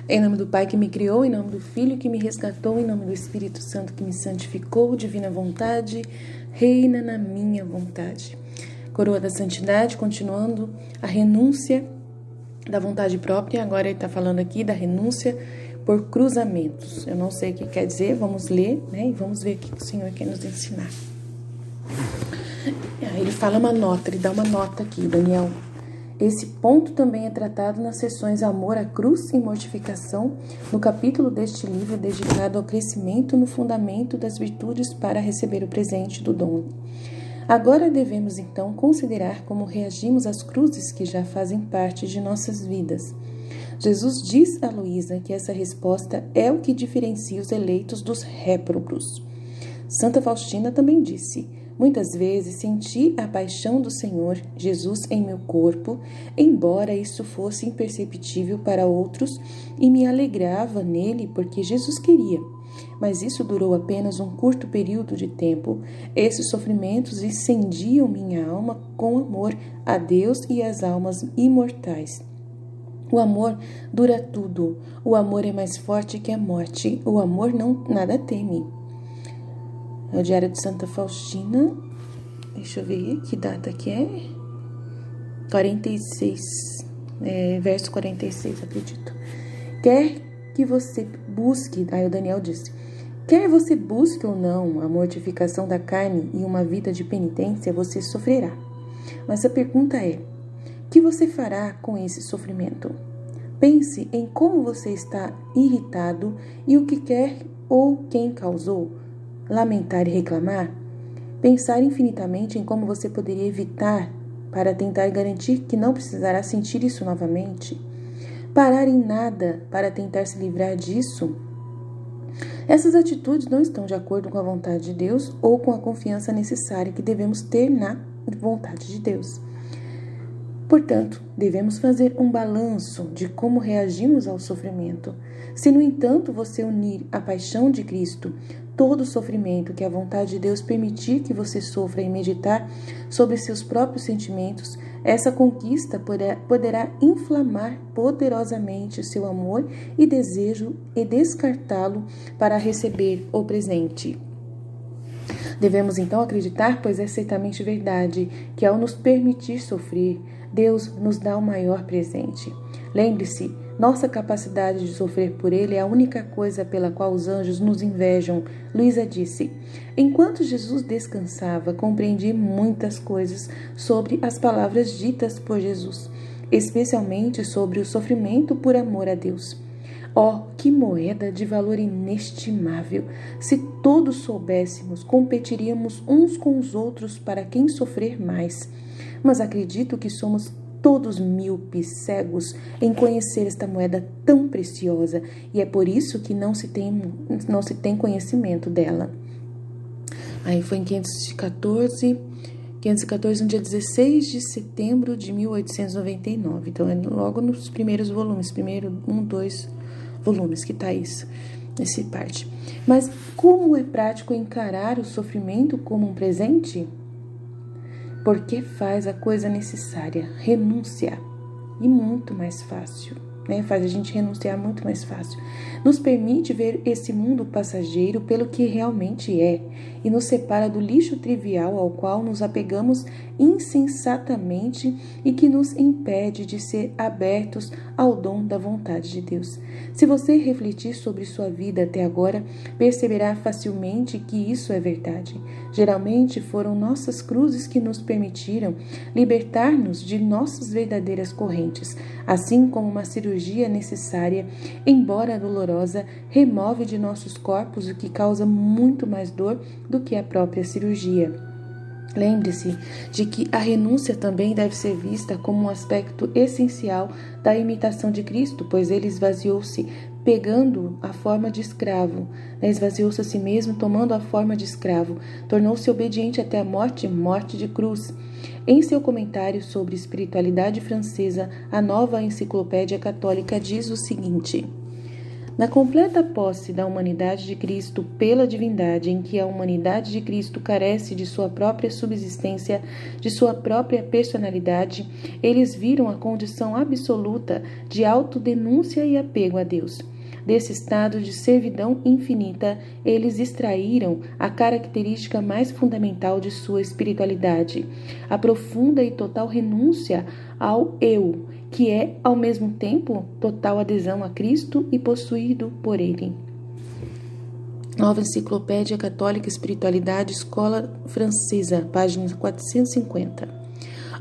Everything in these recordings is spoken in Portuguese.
Em nome do Pai que me criou, em nome do Filho que me resgatou, em nome do Espírito Santo que me santificou, divina vontade, reina na minha vontade. Coroa da santidade, continuando a renúncia da vontade própria. Agora ele está falando aqui da renúncia por cruzamentos. Eu não sei o que quer dizer, vamos ler, né? E vamos ver o que o Senhor quer nos ensinar. Aí ele fala uma nota, ele dá uma nota aqui, Daniel. Esse ponto também é tratado nas sessões Amor à Cruz e Mortificação, no capítulo deste livro dedicado ao crescimento no fundamento das virtudes para receber o presente do dom. Agora devemos então considerar como reagimos às cruzes que já fazem parte de nossas vidas. Jesus diz a Luísa que essa resposta é o que diferencia os eleitos dos réprobos. Santa Faustina também disse: muitas vezes senti a paixão do Senhor Jesus em meu corpo, embora isso fosse imperceptível para outros, e me alegrava nele porque Jesus queria. Mas isso durou apenas um curto período de tempo. Esses sofrimentos incendiam minha alma com amor a Deus e às almas imortais. O amor dura tudo. O amor é mais forte que a morte. O amor nada teme. É o Diário de Santa Faustina. Deixa eu ver que data que é. 46. Verso 46, acredito. Quer que você busque, aí o Daniel disse, quer você busque ou não a mortificação da carne e uma vida de penitência, você sofrerá. Mas a pergunta é, o que você fará com esse sofrimento? Pense em como você está irritado e o que quer ou quem causou. Lamentar e reclamar? Pensar infinitamente em como você poderia evitar para tentar garantir que não precisará sentir isso novamente? Parar em nada para tentar se livrar disso? Essas atitudes não estão de acordo com a vontade de Deus ou com a confiança necessária que devemos ter na vontade de Deus. Portanto, devemos fazer um balanço de como reagimos ao sofrimento. Se, no entanto, você unir a paixão de Cristo, todo o sofrimento que a vontade de Deus permitir que você sofra e meditar sobre seus próprios sentimentos, essa conquista poderá inflamar poderosamente seu amor e desejo e descartá-lo para receber o presente. Devemos então acreditar, pois é certamente verdade, que ao nos permitir sofrer, Deus nos dá o maior presente. Lembre-se, nossa capacidade de sofrer por Ele é a única coisa pela qual os anjos nos invejam. Luísa disse: enquanto Jesus descansava, compreendi muitas coisas sobre as palavras ditas por Jesus, especialmente sobre o sofrimento por amor a Deus. Oh, que moeda de valor inestimável! Se todos soubéssemos, competiríamos uns com os outros para quem sofrer mais. Mas acredito que somos todos míopes, cegos, em conhecer esta moeda tão preciosa, e é por isso que não se tem conhecimento dela. Aí foi em 514, no dia 16 de setembro de 1899. Então é logo nos primeiros volumes, primeiro 2 volumes que está isso, essa parte. Mas como é prático encarar o sofrimento como um presente? Porque faz a coisa necessária, renúncia, e muito mais fácil, né? Faz a gente renunciar muito mais fácil. Nos permite ver esse mundo passageiro pelo que realmente é e nos separa do lixo trivial ao qual nos apegamos insensatamente e que nos impede de ser abertos ao dom da vontade de Deus. Se você refletir sobre sua vida até agora, perceberá facilmente que isso é verdade. Geralmente foram nossas cruzes que nos permitiram libertar-nos de nossas verdadeiras correntes, assim como uma cirurgia necessária, embora dolorosa, remove de nossos corpos o que causa muito mais dor do que a própria cirurgia. Lembre-se de que a renúncia também deve ser vista como um aspecto essencial da imitação de Cristo, pois ele esvaziou-se pegando a forma de escravo, esvaziou-se a si mesmo tomando a forma de escravo, tornou-se obediente até a morte de cruz. Em seu comentário sobre espiritualidade francesa, a Nova Enciclopédia Católica diz o seguinte: Na completa posse da humanidade de Cristo pela divindade, em que a humanidade de Cristo carece de sua própria subsistência, de sua própria personalidade, eles viram a condição absoluta de autodenúncia e apego a Deus. Desse estado de servidão infinita, eles extraíram a característica mais fundamental de sua espiritualidade, a profunda e total renúncia ao eu, que é, ao mesmo tempo, total adesão a Cristo e possuído por Ele. Nova Enciclopédia Católica Espiritualidade, Escola Francesa, página 450.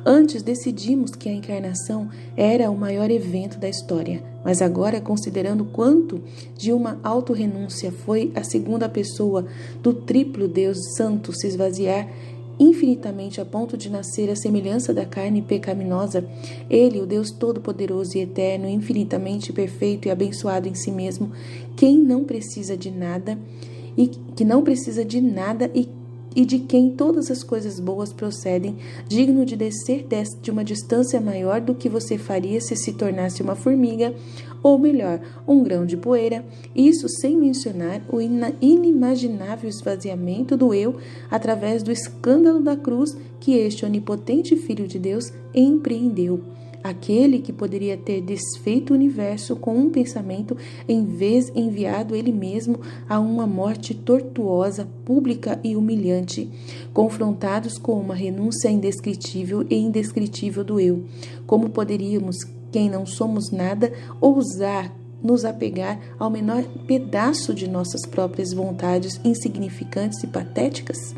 Antes decidimos que a encarnação era o maior evento da história, mas agora, considerando quanto de uma autorrenúncia foi a segunda pessoa do triplo Deus Santo se esvaziar infinitamente a ponto de nascer à semelhança da carne pecaminosa, Ele, o Deus Todo-Poderoso e Eterno, infinitamente perfeito e abençoado em si mesmo, quem não precisa de nada e de quem todas as coisas boas procedem, digno de descer de uma distância maior do que você faria se tornasse uma formiga, ou melhor, um grão de poeira, isso sem mencionar o inimaginável esvaziamento do eu através do escândalo da cruz que este onipotente Filho de Deus empreendeu. Aquele que poderia ter desfeito o universo com um pensamento, em vez enviado ele mesmo a uma morte tortuosa, pública e humilhante, confrontados com uma renúncia indescritível e indescritível do eu. Como poderíamos, quem não somos nada, ousar nos apegar ao menor pedaço de nossas próprias vontades insignificantes e patéticas?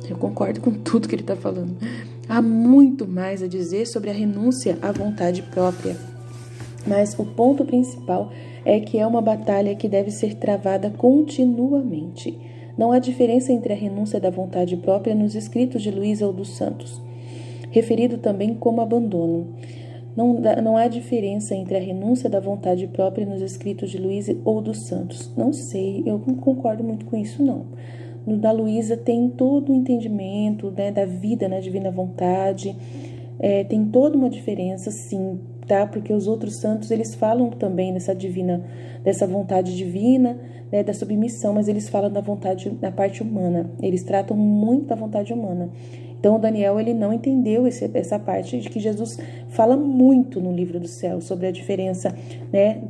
Eu concordo com tudo que ele está falando. Há muito mais a dizer sobre a renúncia à vontade própria, mas o ponto principal é que é uma batalha que deve ser travada continuamente. Não há diferença entre a renúncia da vontade própria nos escritos de Luísa ou dos Santos, referido também como abandono. Não há diferença entre a renúncia da vontade própria nos escritos de Luísa ou dos Santos. Não sei, eu não concordo muito com isso, não. No da Luísa tem todo o entendimento, né, da vida na divina vontade, tem toda uma diferença, sim, tá? Porque os outros santos, eles falam também dessa vontade divina, né, da submissão, mas eles falam da vontade, da parte humana, eles tratam muito da vontade humana. Então, o Daniel, ele não entendeu essa parte de que Jesus fala muito no livro do céu sobre a diferença, né,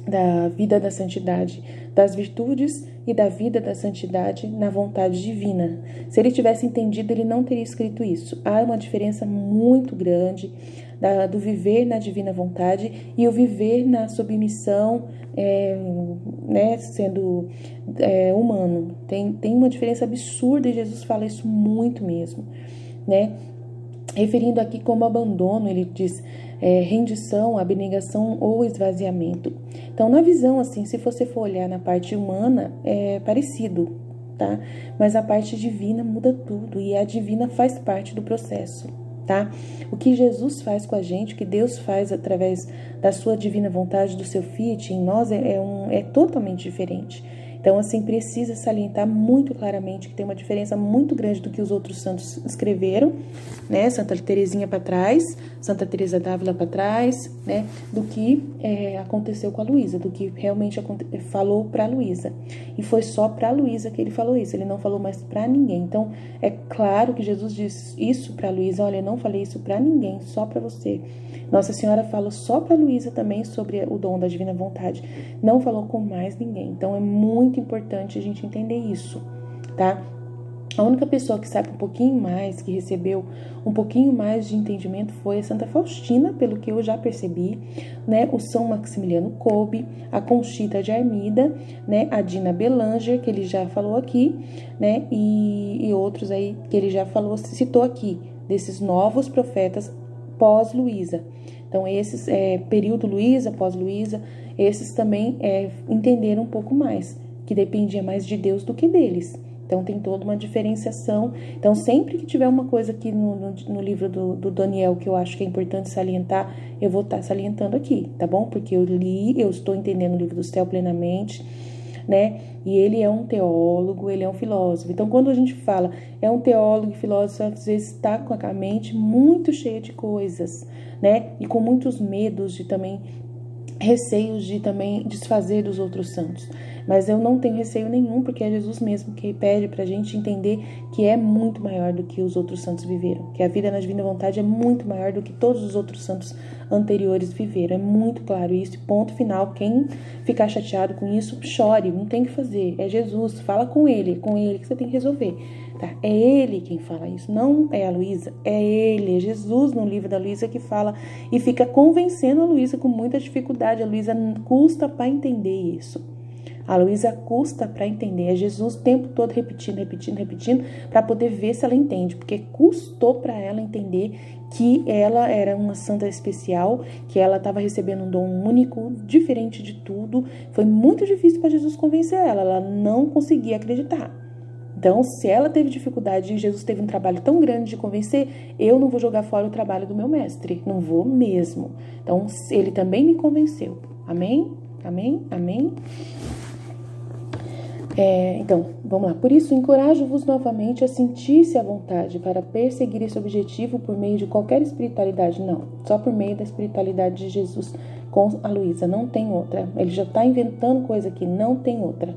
da vida da santidade, das virtudes e da vida da santidade na vontade divina. Se ele tivesse entendido, ele não teria escrito isso. Há uma diferença muito grande do viver na divina vontade e o viver na submissão, né, sendo humano. Tem uma diferença absurda e Jesus fala isso muito mesmo, né? Referindo aqui como abandono, ele diz rendição, abnegação ou esvaziamento. Então, na visão, assim, se você for olhar na parte humana, é parecido, tá? Mas a parte divina muda tudo e a divina faz parte do processo, tá? O que Jesus faz com a gente, o que Deus faz através da sua divina vontade, do seu fiat em nós, é totalmente diferente. Então, assim, precisa salientar muito claramente que tem uma diferença muito grande do que os outros santos escreveram, né? Santa Teresinha para trás, Santa Teresa d'Ávila para trás, né? Do que aconteceu com a Luísa, do que realmente falou para a Luísa. E foi só para a Luísa que ele falou isso, ele não falou mais para ninguém. Então, é claro que Jesus diz isso para a Luísa: olha, eu não falei isso para ninguém, só para você. Nossa Senhora falou só para a Luísa também sobre o dom da divina vontade, não falou com mais ninguém. Então, é muito importante a gente entender isso, tá? A única pessoa que sabe um pouquinho mais, que recebeu um pouquinho mais de entendimento foi a Santa Faustina, pelo que eu já percebi, né? O São Maximiliano Kolbe, a Conchita de Armida, né? A Dina Belanger, que ele já falou aqui, né? E outros aí que ele já falou, citou aqui, desses novos profetas pós-Luísa. Então, esses, período Luísa, pós-Luísa, esses também entenderam um pouco mais, que dependia mais de Deus do que deles. Então, tem toda uma diferenciação. Então, sempre que tiver uma coisa aqui no livro do Daniel que eu acho que é importante salientar, eu vou estar salientando aqui, tá bom? Porque eu estou entendendo o livro do céu plenamente, né? E ele é um teólogo, ele é um filósofo. Então, quando a gente fala é um teólogo e filósofo, às vezes está com a mente muito cheia de coisas, né? E com muitos medos de também receios de também desfazer dos outros santos. Mas eu não tenho receio nenhum, porque é Jesus mesmo que pede pra gente entender que é muito maior do que os outros santos viveram. Que a vida na divina vontade é muito maior do que todos os outros santos anteriores viveram. É muito claro isso. Ponto final. Quem ficar chateado com isso, chore. Não tem o que fazer. É Jesus. Fala com ele que você tem que resolver. Tá? É ele quem fala isso. Não é a Luísa. É ele. É Jesus no livro da Luísa que fala e fica convencendo a Luísa com muita dificuldade. A Luísa custa para entender isso. A Luísa custa para entender. É Jesus o tempo todo repetindo, para poder ver se ela entende. Porque custou para ela entender que ela era uma santa especial, que ela estava recebendo um dom único, diferente de tudo. Foi muito difícil para Jesus convencer ela. Ela não conseguia acreditar. Então, se ela teve dificuldade e Jesus teve um trabalho tão grande de convencer, eu não vou jogar fora o trabalho do meu mestre. Não vou mesmo. Então, ele também me convenceu. Amém? Amém? Amém? Então, vamos lá. Por isso, encorajo-vos novamente a sentir-se à vontade para perseguir esse objetivo por meio de qualquer espiritualidade. Não, só por meio da espiritualidade de Jesus com a Luísa. Não tem outra. Ele já está inventando coisa aqui. Não tem outra.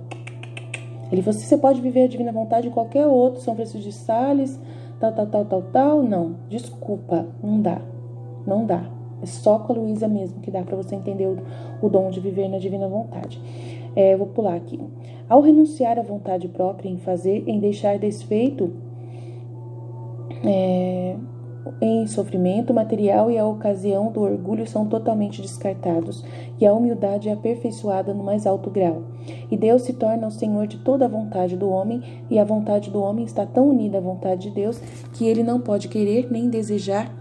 Você pode viver a divina vontade de qualquer outro. São Francisco de Sales, tal. Não, desculpa. Não dá. Não dá. É só com a Luísa mesmo que dá para você entender o dom de viver na divina vontade. Vou pular aqui. Ao renunciar à vontade própria em deixar desfeito em sofrimento material e a ocasião do orgulho são totalmente descartados, e a humildade é aperfeiçoada no mais alto grau. E Deus se torna o Senhor de toda a vontade do homem, e a vontade do homem está tão unida à vontade de Deus que ele não pode querer nem desejar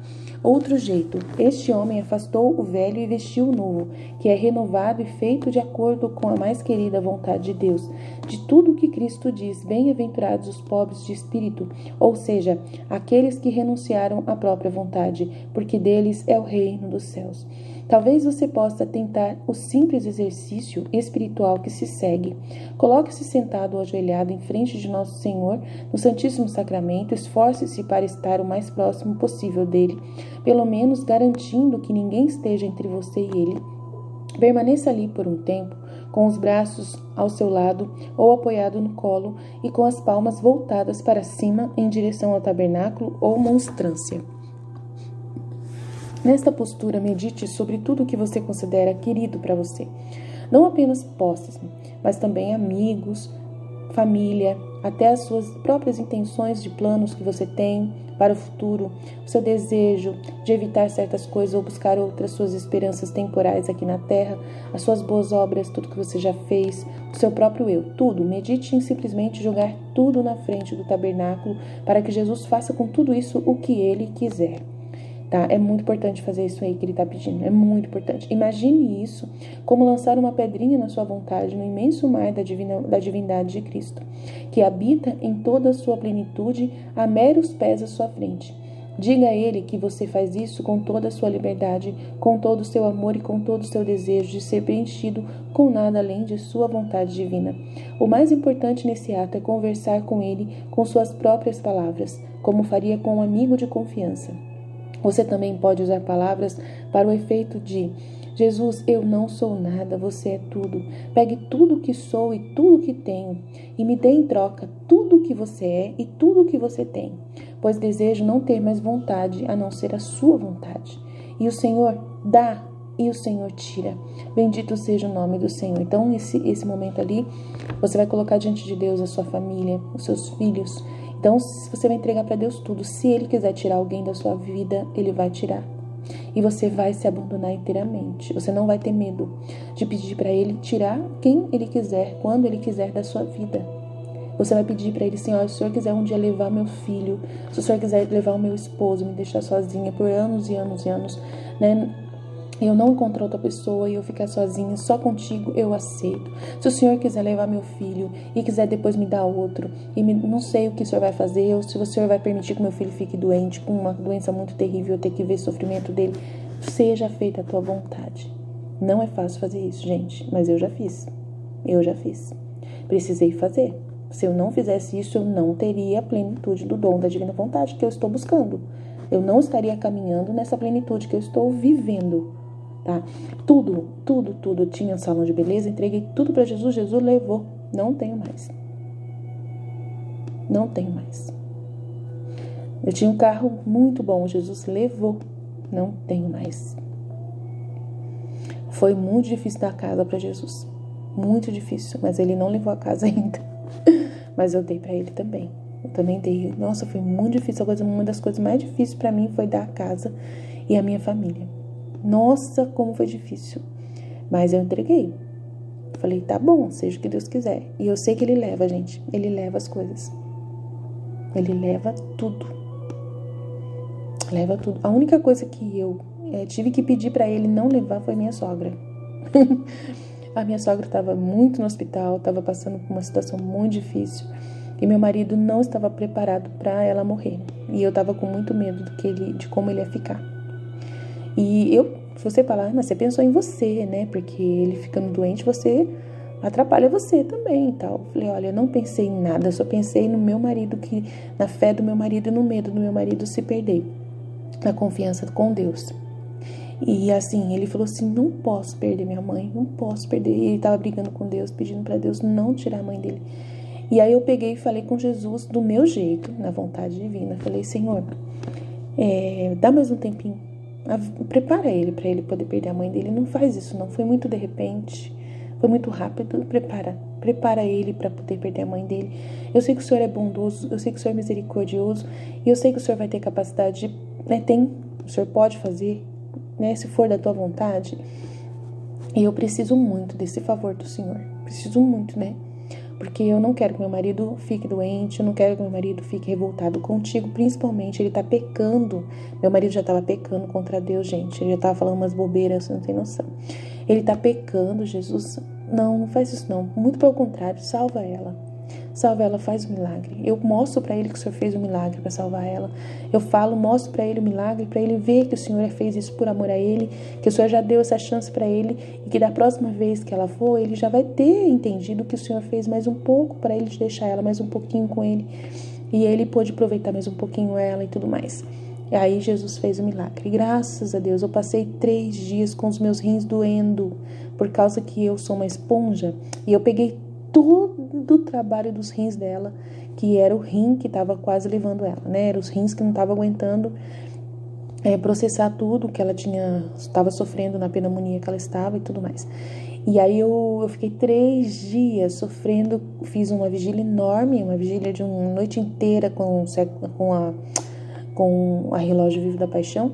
outro jeito. Este homem afastou o velho e vestiu o novo, que é renovado e feito de acordo com a mais querida vontade de Deus. De tudo o que Cristo diz, bem-aventurados os pobres de espírito, ou seja, aqueles que renunciaram à própria vontade, porque deles é o reino dos céus. Talvez você possa tentar o simples exercício espiritual que se segue. Coloque-se sentado ou ajoelhado em frente de Nosso Senhor no Santíssimo Sacramento, esforce-se para estar o mais próximo possível dele, pelo menos garantindo que ninguém esteja entre você e ele. Permaneça ali por um tempo, com os braços ao seu lado ou apoiado no colo e com as palmas voltadas para cima em direção ao tabernáculo ou monstrância. Nesta postura, medite sobre tudo o que você considera querido para você. Não apenas posses, mas também amigos, família, até as suas próprias intenções de planos que você tem para o futuro, o seu desejo de evitar certas coisas ou buscar outras, suas esperanças temporais aqui na terra, as suas boas obras, tudo que você já fez, o seu próprio eu, tudo. Medite em simplesmente jogar tudo na frente do tabernáculo para que Jesus faça com tudo isso o que ele quiser. Tá? É muito importante fazer isso aí que ele está pedindo. É muito importante. Imagine isso como lançar uma pedrinha na sua vontade no imenso mar da divindade de Cristo, que habita em toda a sua plenitude a meros pés à sua frente. Diga a ele que você faz isso com toda a sua liberdade, com todo o seu amor e com todo o seu desejo de ser preenchido com nada além de sua vontade divina. O mais importante nesse ato é conversar com ele com suas próprias palavras, como faria com um amigo de confiança. Você também pode usar palavras para o efeito de: Jesus, eu não sou nada, você é tudo. Pegue tudo o que sou e tudo o que tenho e me dê em troca tudo o que você é e tudo o que você tem, pois desejo não ter mais vontade a não ser a sua vontade. E o Senhor dá e o Senhor tira. Bendito seja o nome do Senhor. Então, esse momento ali, você vai colocar diante de Deus a sua família, os seus filhos. Então, você vai entregar para Deus tudo. Se Ele quiser tirar alguém da sua vida, Ele vai tirar. E você vai se abandonar inteiramente. Você não vai ter medo de pedir para Ele tirar quem Ele quiser, quando Ele quiser da sua vida. Você vai pedir para Ele: Senhor, se o Senhor quiser um dia levar meu filho, se o Senhor quiser levar o meu esposo, me deixar sozinha por anos e anos e anos, né? Eu não encontrar outra pessoa e eu ficar sozinha, só contigo, eu aceito. Se o Senhor quiser levar meu filho e quiser depois me dar outro, e não sei o que o Senhor vai fazer, ou se o Senhor vai permitir que meu filho fique doente, com uma doença muito terrível, eu ter que ver o sofrimento dele, seja feita a tua vontade. Não é fácil fazer isso, gente, mas eu já fiz. Eu já fiz. Precisei fazer. Se eu não fizesse isso, eu não teria a plenitude do dom da divina vontade que eu estou buscando. Eu não estaria caminhando nessa plenitude que eu estou vivendo. tá? Tudo. Eu tinha um salão de beleza, entreguei tudo para Jesus, Jesus levou. Não tenho mais. Não tenho mais. Eu tinha um carro muito bom, Jesus levou. Não tenho mais. Foi muito difícil dar a casa para Jesus. Muito difícil, mas ele não levou a casa ainda. Mas eu dei para ele também. Eu também dei. Nossa, foi muito difícil. Uma das coisas mais difíceis para mim foi dar a casa e a minha família. Nossa, como foi difícil. Mas eu entreguei. Falei, tá bom, seja o que Deus quiser. E eu sei que ele leva, gente. Ele leva as coisas. Ele leva tudo. Leva tudo. A única coisa que eu tive que pedir para ele não levar foi minha sogra. A minha sogra estava muito no hospital, estava passando por uma situação muito difícil. E meu marido não estava preparado para ela morrer. E eu estava com muito medo de como ele ia ficar. E se você falar, mas você pensou em você, né? Porque ele ficando doente, você atrapalha você também e tal. Eu falei, olha, eu não pensei em nada, eu só pensei no meu marido, na fé do meu marido e no medo do meu marido se perder. Na confiança com Deus. E assim, ele falou assim, não posso perder minha mãe, não posso perder. E ele estava brigando com Deus, pedindo para Deus não tirar a mãe dele. E aí eu peguei e falei com Jesus do meu jeito, na vontade divina. Falei, Senhor, dá mais um tempinho. Prepara ele para ele poder perder a mãe dele. Não faz isso não, foi muito de repente, foi muito rápido. Prepara ele para poder perder a mãe dele. Eu sei que o Senhor é bondoso, eu sei que o Senhor é misericordioso. E eu sei que o Senhor vai ter capacidade de, o Senhor pode fazer, né, se for da tua vontade. E eu preciso muito desse favor do Senhor. Preciso muito, né? Porque eu não quero que meu marido fique doente, eu não quero que meu marido fique revoltado contigo, principalmente ele tá pecando. Meu marido já tava pecando contra Deus, gente. Ele já tava falando umas bobeiras, você não tem noção. Ele tá pecando, Jesus. Não faz isso não. Muito pelo contrário, salva ela. Salva ela, faz o milagre. Eu mostro pra ele que o Senhor fez o milagre pra salvar ela. Eu mostro pra ele o milagre, pra ele ver que o Senhor fez isso por amor a ele, que o Senhor já deu essa chance pra ele e que da próxima vez que ela for, ele já vai ter entendido que o Senhor fez mais um pouco pra ele deixar ela mais um pouquinho com ele e ele pôde aproveitar mais um pouquinho ela e tudo mais. E aí Jesus fez o milagre. E graças a Deus, eu passei 3 dias com os meus rins doendo por causa que eu sou uma esponja e eu peguei todo o trabalho dos rins dela, que era o rim que estava quase levando ela, né? Eram os rins que não estavam aguentando processar tudo que ela estava sofrendo na pneumonia que ela estava e tudo mais. E aí eu fiquei 3 dias sofrendo, fiz uma vigília enorme, uma vigília de uma noite inteira com a Relógio Vivo da Paixão,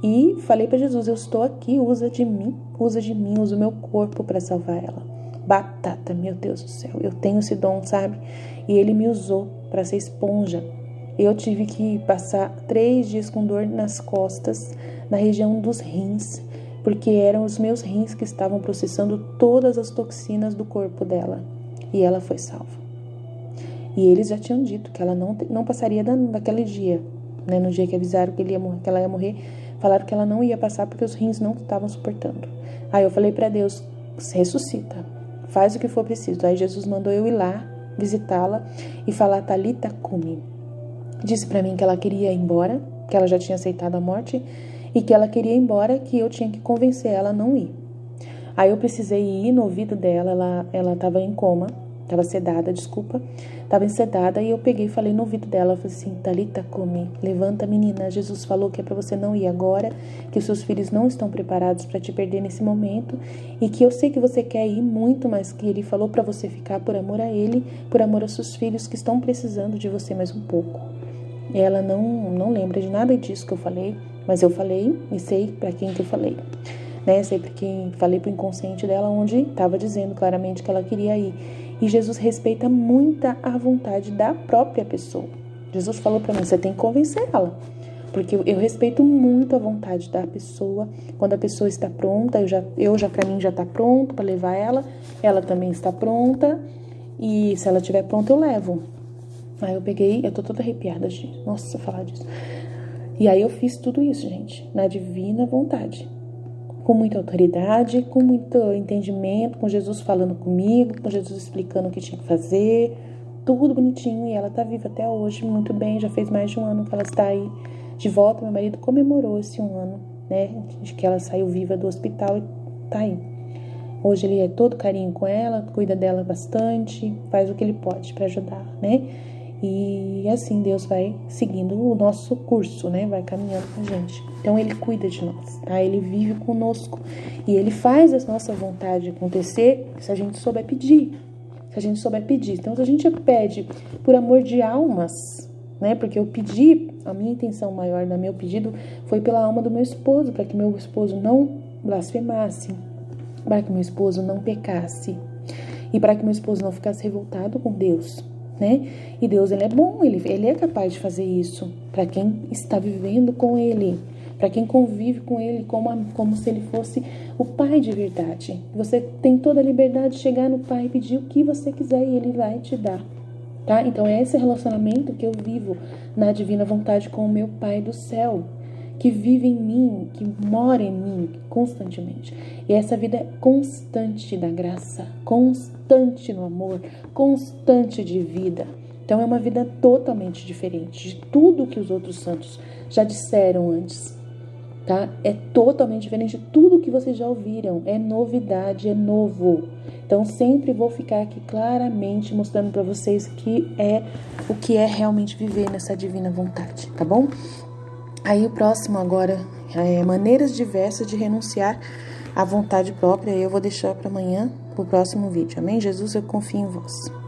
e falei para Jesus, eu estou aqui, usa de mim, usa o meu corpo para salvar ela. Batata, meu Deus do céu, eu tenho esse dom, sabe? E ele me usou para ser esponja. Eu tive que passar 3 dias com dor nas costas, na região dos rins, porque eram os meus rins que estavam processando todas as toxinas do corpo dela. E ela foi salva. E eles já tinham dito que ela não passaria daquele dia, né? No dia que avisaram que ela ia morrer, falaram que ela não ia passar porque os rins não estavam suportando. Aí eu falei para Deus, ressuscita. Faz o que for preciso. Aí Jesus mandou eu ir lá, visitá-la e falar, Talita cumi. Disse pra mim que ela queria ir embora, que ela já tinha aceitado a morte e que ela queria ir embora, que eu tinha que convencer ela a não ir. Aí eu precisei ir no ouvido dela, ela tava em coma, tava sedada, tava sedada, e eu peguei e falei no ouvido dela, falei assim, Talita cumi, levanta menina, Jesus falou que é pra você não ir agora, que os seus filhos não estão preparados pra te perder nesse momento, e que eu sei que você quer ir muito, mas que ele falou pra você ficar por amor a ele, por amor aos seus filhos que estão precisando de você mais um pouco. E ela não lembra de nada disso que eu falei, mas eu falei e sei pra quem que eu falei. Né? Sei porque falei pro inconsciente dela, onde estava dizendo claramente que ela queria ir. E Jesus respeita muito a vontade da própria pessoa. Jesus falou para mim, você tem que convencer ela. Porque eu respeito muito a vontade da pessoa. Quando a pessoa está pronta, eu já para mim já está pronto para levar ela. Ela também está pronta. E se ela estiver pronta, eu levo. Aí eu peguei, eu tô toda arrepiada, gente. Nossa, falar disso. E aí eu fiz tudo isso, gente, na divina vontade. Com muita autoridade, com muito entendimento, com Jesus falando comigo, com Jesus explicando o que tinha que fazer, tudo bonitinho. E ela tá viva até hoje, muito bem, já fez mais de 1 ano que ela está aí de volta. Meu marido comemorou esse 1 ano né? De que ela saiu viva do hospital e tá aí. Hoje ele é todo carinho com ela, cuida dela bastante, faz o que ele pode para ajudar, né? E assim Deus vai seguindo o nosso curso, né? Vai caminhando com a gente. Então ele cuida de nós, tá? Ele vive conosco e ele faz a nossa vontade acontecer se a gente souber pedir. Se a gente souber pedir. Então se a gente pede por amor de almas, né? Porque eu pedi, a minha intenção maior do meu pedido foi pela alma do meu esposo, para que meu esposo não blasfemasse, para que meu esposo não pecasse e para que meu esposo não ficasse revoltado com Deus, né? E Deus, ele é bom, ele é capaz de fazer isso para quem está vivendo com ele, para quem convive com ele como se ele fosse o pai de verdade. Você tem toda a liberdade de chegar no pai e pedir o que você quiser e ele vai te dar, tá? Então é esse relacionamento que eu vivo na divina vontade com o meu Pai do céu, que vive em mim, que mora em mim constantemente. E essa vida é constante da graça, constante no amor, constante de vida. Então é uma vida totalmente diferente de tudo que os outros santos já disseram antes, tá? É totalmente diferente de tudo que vocês já ouviram. É novidade, é novo. Então sempre vou ficar aqui claramente mostrando para vocês o que é realmente viver nessa divina vontade, tá bom? Aí o próximo agora é maneiras diversas de renunciar à vontade própria. Eu vou deixar para amanhã, pro próximo vídeo. Amém? Jesus, eu confio em vós.